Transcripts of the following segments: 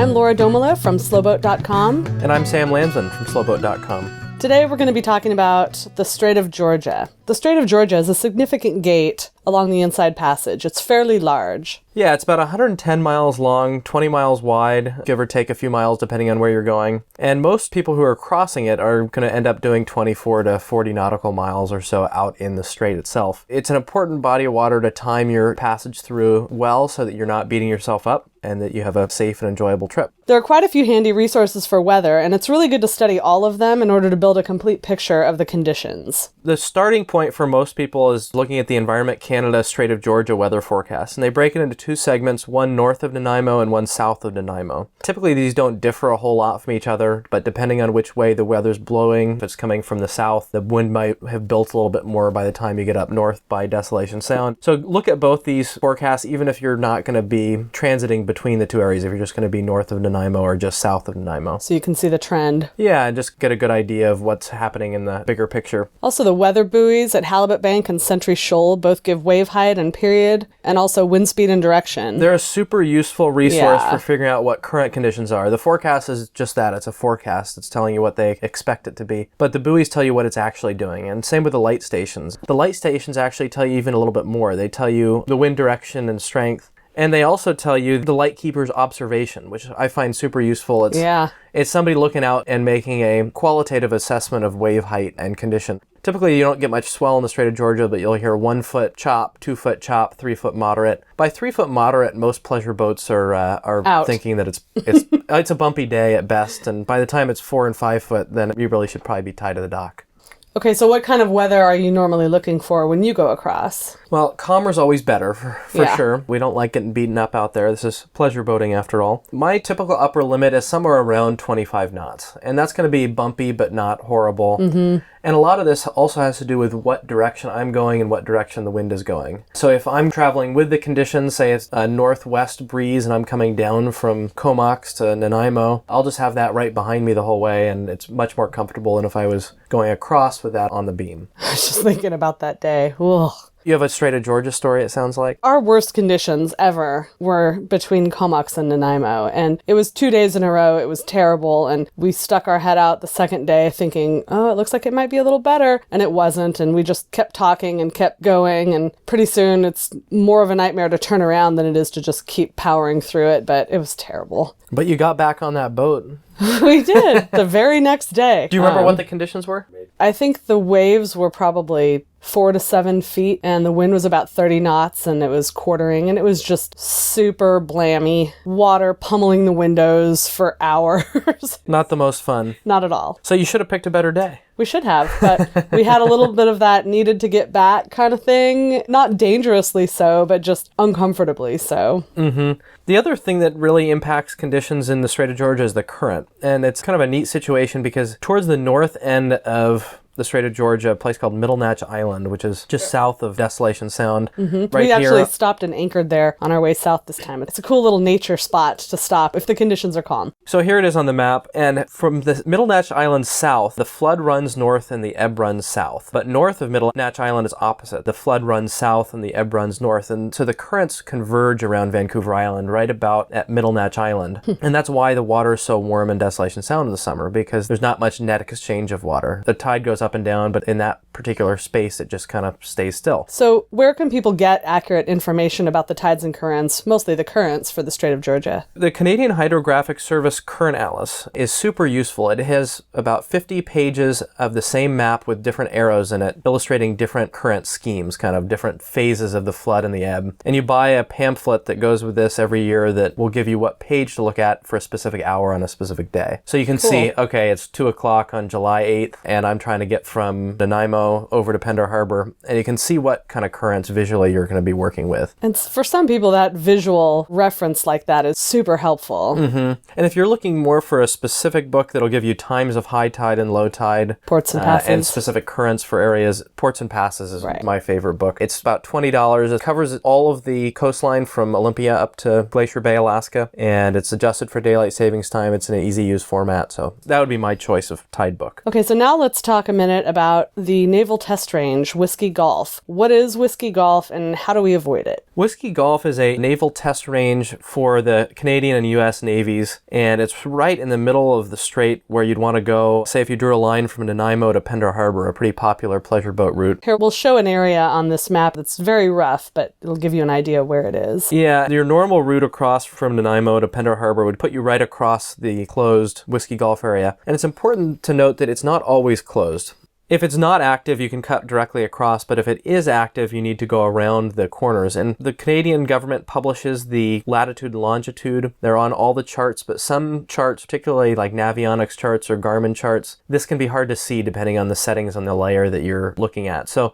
I'm Laura Domela from slowboat.com. And I'm Sam Landsman from slowboat.com. Today we're going to be talking about the Strait of Georgia. The Strait of Georgia is a significant gate along the Inside Passage. It's fairly large. Yeah, it's about 110 miles long, 20 miles wide, give or take a few miles depending on where you're going. And most people who are crossing it are going to end up doing 24 to 40 nautical miles or so out in the strait itself. It's an important body of water to time your passage through well so that you're not beating yourself up and that you have a safe and enjoyable trip. There are quite a few handy resources for weather, and it's really good to study all of them in order to build a complete picture of the conditions. The starting point for most people is looking at the Environment Canada Strait of Georgia weather forecast, and they break it into two segments, one north of Nanaimo and one south of Nanaimo. Typically these don't differ a whole lot from each other, but depending on which way the weather's blowing, if it's coming from the south, the wind might have built a little bit more by the time you get up north by Desolation Sound. So look at both these forecasts, even if you're not going to be transiting between the two areas, if you're just going to be north of Nanaimo or just south of Nanaimo. So you can see the trend. Yeah, and just get a good idea of what's happening in the bigger picture. Also, the weather buoys at Halibut Bank and Sentry Shoal both give wave height and period, and also wind speed and direction. They're a super useful resource for figuring out what current conditions are. The forecast is just that. It's a forecast. It's telling you what they expect it to be. But the buoys tell you what it's actually doing. And same with the light stations. The light stations actually tell you even a little bit more. They tell you the wind direction and strength. And they also tell you the lightkeeper's observation, which I find super useful. It's somebody looking out and making a qualitative assessment of wave height and condition. Typically, you don't get much swell in the Strait of Georgia, but you'll hear 1 foot chop, 2 foot chop, 3 foot moderate. By 3 foot moderate, most pleasure boats are thinking that it's a bumpy day at best, and by the time it's 4 and 5 foot, then you really should probably be tied to the dock. Okay, so what kind of weather are you normally looking for when you go across? Well, calmer's always better, for sure. We don't like getting beaten up out there. This is pleasure boating after all. My typical upper limit is somewhere around 25 knots, and that's going to be bumpy but not horrible. Mm-hmm. And a lot of this also has to do with what direction I'm going and what direction the wind is going. So if I'm traveling with the conditions, say it's a northwest breeze and I'm coming down from Comox to Nanaimo, I'll just have that right behind me the whole way, and it's much more comfortable than if I was going across with that on the beam. I was just thinking about that day. Ugh. You have a Strait of Georgia story, it sounds like? Our worst conditions ever were between Comox and Nanaimo, and it was 2 days in a row. It was terrible, and we stuck our head out the second day thinking, oh, it looks like it might be a little better, and it wasn't, and we just kept talking and kept going, and pretty soon it's more of a nightmare to turn around than it is to just keep powering through it, but it was terrible. But you got back on that boat. We did, the very next day. Do you remember what the conditions were? I think the waves were probably 4 to 7 feet, and the wind was about 30 knots, and it was quartering, and it was just super blammy. Water pummeling the windows for hours. Not the most fun. Not at all. So you should have picked a better day. We should have, but we had a little bit of that needed to get back kind of thing. Not dangerously so, but just uncomfortably so. Mm-hmm. The other thing that really impacts conditions in the Strait of Georgia is the current. And it's kind of a neat situation because towards the north end of the Strait of Georgia, a place called Middle Natch Island, which is just south of Desolation Sound. Mm-hmm. We actually stopped and anchored there on our way south this time. It's a cool little nature spot to stop if the conditions are calm. So here it is on the map, and from the Middle Natch Island south, the flood runs north and the ebb runs south. But north of Middle Natch Island is opposite. The flood runs south and the ebb runs north, and so the currents converge around Vancouver Island right about at Middle Natch Island. And that's why the water is so warm in Desolation Sound in the summer, because there's not much net exchange of water. The tide goes up and down, but in that particular space, it just kind of stays still. So where can people get accurate information about the tides and currents, mostly the currents for the Strait of Georgia? The Canadian Hydrographic Service Current Atlas is super useful. It has about 50 pages of the same map with different arrows in it, illustrating different current schemes, kind of different phases of the flood and the ebb. And you buy a pamphlet that goes with this every year that will give you what page to look at for a specific hour on a specific day. So you can see, okay, it's 2 o'clock on July 8th, and I'm trying to get from Nanaimo over to Pender Harbor, and you can see what kind of currents visually you're going to be working with. And for some people, that visual reference like that is super helpful. Mm-hmm. And if you're looking more for a specific book that'll give you times of high tide and low tide, ports and passes, and specific currents for areas, Ports and Passes is my favorite book. It's about $20. It covers all of the coastline from Olympia up to Glacier Bay, Alaska, and it's adjusted for daylight savings time. It's in an easy use format, so that would be my choice of tide book. Okay, so now let's talk a minute about the naval test range, Whiskey Gulf. What is Whiskey Gulf and how do we avoid it? Whiskey Gulf is a naval test range for the Canadian and U.S. navies, and it's right in the middle of the strait where you'd want to go, say if you drew a line from Nanaimo to Pender Harbor, a pretty popular pleasure boat route. Here, we'll show an area on this map that's very rough, but it'll give you an idea where it is. Yeah, your normal route across from Nanaimo to Pender Harbor would put you right across the closed Whiskey Gulf area, and it's important to note that it's not always closed. If it's not active, you can cut directly across, but if it is active, you need to go around the corners. And the Canadian government publishes the latitude and longitude. They're on all the charts, but some charts, particularly like Navionics charts or Garmin charts, this can be hard to see depending on the settings on the layer that you're looking at. So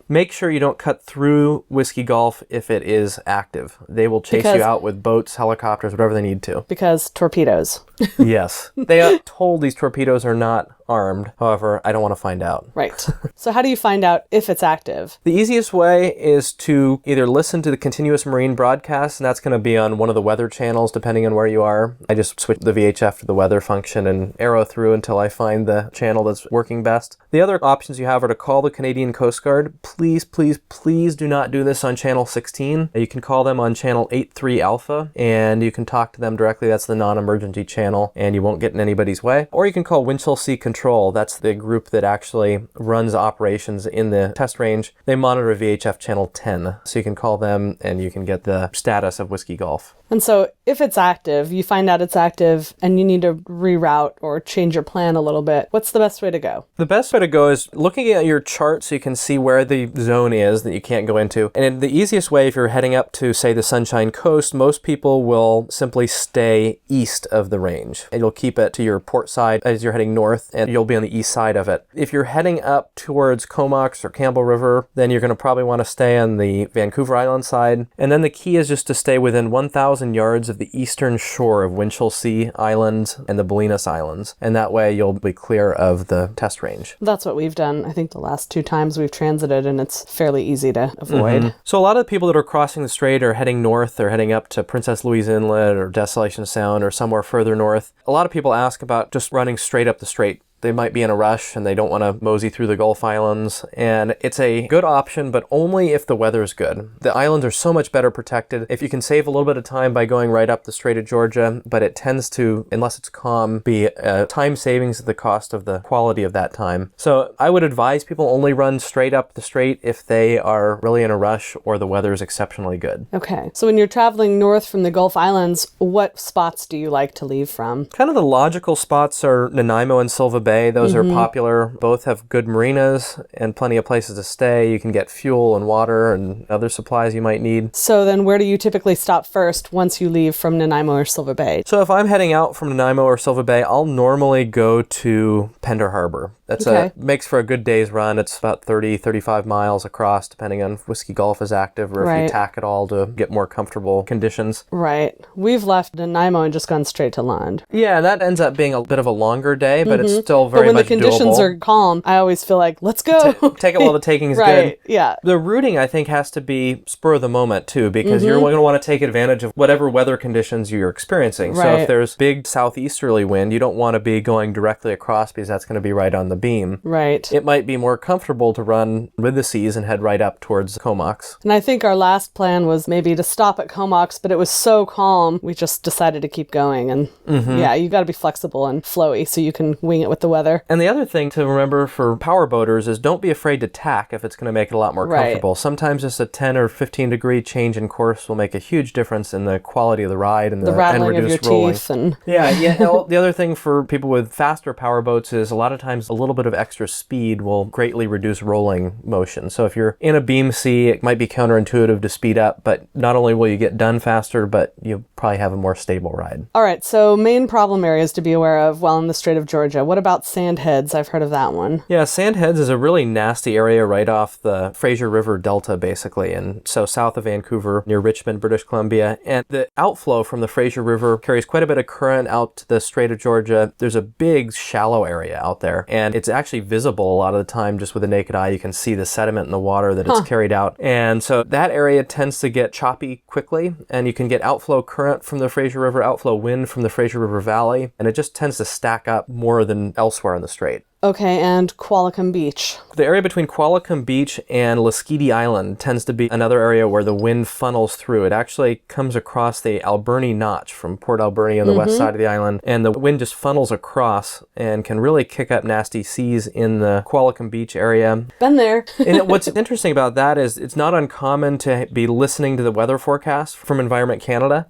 make sure you don't cut through Whiskey Gulf if it is active. They will chase you out with boats, helicopters, whatever they need to. Because torpedoes. Yes. They are told these torpedoes are not armed. However, I don't want to find out. Right. So how do you find out if it's active? The easiest way is to either listen to the continuous marine broadcast, and that's going to be on one of the weather channels, depending on where you are. I just switch the VHF to the weather function and arrow through until I find the channel that's working best. The other options you have are to call the Canadian Coast Guard. Please, please, please do not do this on channel 16. You can call them on channel 83 Alpha, and you can talk to them directly. That's the non-emergency channel, and you won't get in anybody's way. Or you can call Winchell Control. That's the group that actually runs operations in the test range. They monitor VHF channel 10, so you can call them and you can get the status of Whiskey Gulf. And so if it's active, you find out it's active and you need to reroute or change your plan a little bit, what's the best way to go? The best way to go is looking at your chart so you can see where the zone is that you can't go into. And the easiest way, if you're heading up to, say, the Sunshine Coast, most people will simply stay east of the range. And you'll keep it to your port side as you're heading north, and you'll be on the east side of it. If you're heading up towards Comox or Campbell River, then you're going to probably want to stay on the Vancouver Island side. And then the key is just to stay within 1,000 yards of the eastern shore of Winchelsea Island and the Bolinas Islands. And that way you'll be clear of the test range. That's what we've done, I think, the last 2 times we've transited, and it's fairly easy to avoid. Mm-hmm. So a lot of the people that are crossing the strait are heading north. They're heading up to Princess Louise Inlet or Desolation Sound or somewhere further north. A lot of people ask about just running straight up the strait. They might be in a rush and they don't want to mosey through the Gulf Islands. And it's a good option, but only if the weather is good. The islands are so much better protected. If you can save a little bit of time by going right up the Strait of Georgia, but it tends to, unless it's calm, be time savings at the cost of the quality of that time. So I would advise people only run straight up the strait if they are really in a rush or the weather is exceptionally good. Okay. So when you're traveling north from the Gulf Islands, what spots do you like to leave from? Kind of the logical spots are Nanaimo and Silva Bay. Those are popular. Both have good marinas and plenty of places to stay. You can get fuel and water and other supplies you might need. So then where do you typically stop first once you leave from Nanaimo or Silva Bay? So if I'm heading out from Nanaimo or Silva Bay, I'll normally go to Pender Harbor. That's makes for a good day's run. It's about 30, 35 miles across, depending on if Whiskey Gulf is active or if you tack it all to get more comfortable conditions. Right. We've left Nanaimo and just gone straight to land. Yeah, that ends up being a bit of a longer day, but it's still very much doable. But when the conditions are calm, I always feel like, let's go. Take it while the taking's good. Yeah. The routing, I think, has to be spur of the moment, too, because you're going to want to take advantage of whatever weather conditions you're experiencing. So if there's big southeasterly wind, you don't want to be going directly across because that's going to be right on the beam. Right. It might be more comfortable to run with the seas and head right up towards Comox. And I think our last plan was maybe to stop at Comox, but it was so calm, we just decided to keep going. And yeah, you got to be flexible and flowy so you can wing it with the weather. And the other thing to remember for power boaters is don't be afraid to tack if it's going to make it a lot more comfortable. Sometimes just a 10 or 15 degree change in course will make a huge difference in the quality of the ride and the rattling and reduced of your rolling. teeth. And The other thing for people with faster power boats is a lot of times a little bit of extra speed will greatly reduce rolling motion. So if you're in a beam sea, it might be counterintuitive to speed up, but not only will you get done faster, but you'll probably have a more stable ride. All right, so main problem areas to be aware of while in the Strait of Georgia. What about Sandheads? I've heard of that one. Yeah, Sandheads is a really nasty area right off the Fraser River Delta, basically, and so south of Vancouver, near Richmond, British Columbia. And the outflow from the Fraser River carries quite a bit of current out to the Strait of Georgia. There's a big shallow area out there, and it's actually visible a lot of the time just with the naked eye. You can see the sediment in the water that it's carried out. And so that area tends to get choppy quickly, and you can get outflow current from the Fraser River, outflow wind from the Fraser River Valley, and it just tends to stack up more than elsewhere in the strait. Okay, and Qualicum Beach. The area between Qualicum Beach and Lasqueti Island tends to be another area where the wind funnels through. It actually comes across the Alberni Notch from Port Alberni on the west side of the island, and the wind just funnels across and can really kick up nasty seas in the Qualicum Beach area. Been there. And what's interesting about that is it's not uncommon to be listening to the weather forecast from Environment Canada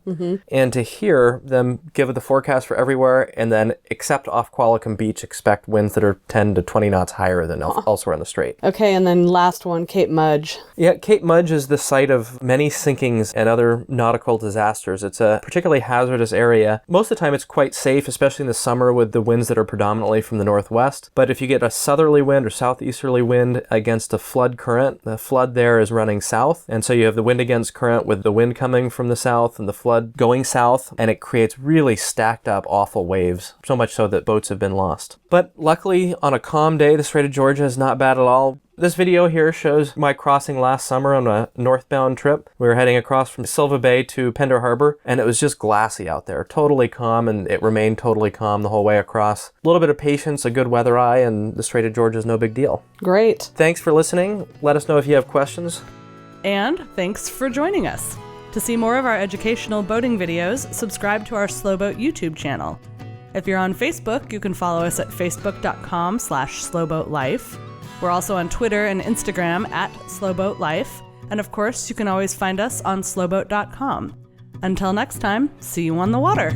and to hear them give the forecast for everywhere, and then except off Qualicum Beach, expect winds that are 10 to 20 knots higher than elsewhere in the strait. Okay, and then last one, Cape Mudge. Yeah, Cape Mudge is the site of many sinkings and other nautical disasters. It's a particularly hazardous area. Most of the time it's quite safe, especially in the summer with the winds that are predominantly from the northwest. But if you get a southerly wind or southeasterly wind against a flood current, the flood there is running south. And so you have the wind against current with the wind coming from the south and the flood going south, and it creates really stacked up awful waves, so much so that boats have been lost. But luckily, on a calm day, the Strait of Georgia is not bad at all. This video here shows my crossing last summer on a northbound trip. We were heading across from Silva Bay to Pender Harbor, and it was just glassy out there. Totally calm, and it remained totally calm the whole way across. A little bit of patience, a good weather eye, and the Strait of Georgia is no big deal. Great. Thanks for listening. Let us know if you have questions. And thanks for joining us. To see more of our educational boating videos, subscribe to our Slowboat YouTube channel. If you're on Facebook, you can follow us at facebook.com/slowboatlife. We're also on Twitter and Instagram @slowboatlife. And of course, you can always find us on slowboat.com. Until next time, see you on the water.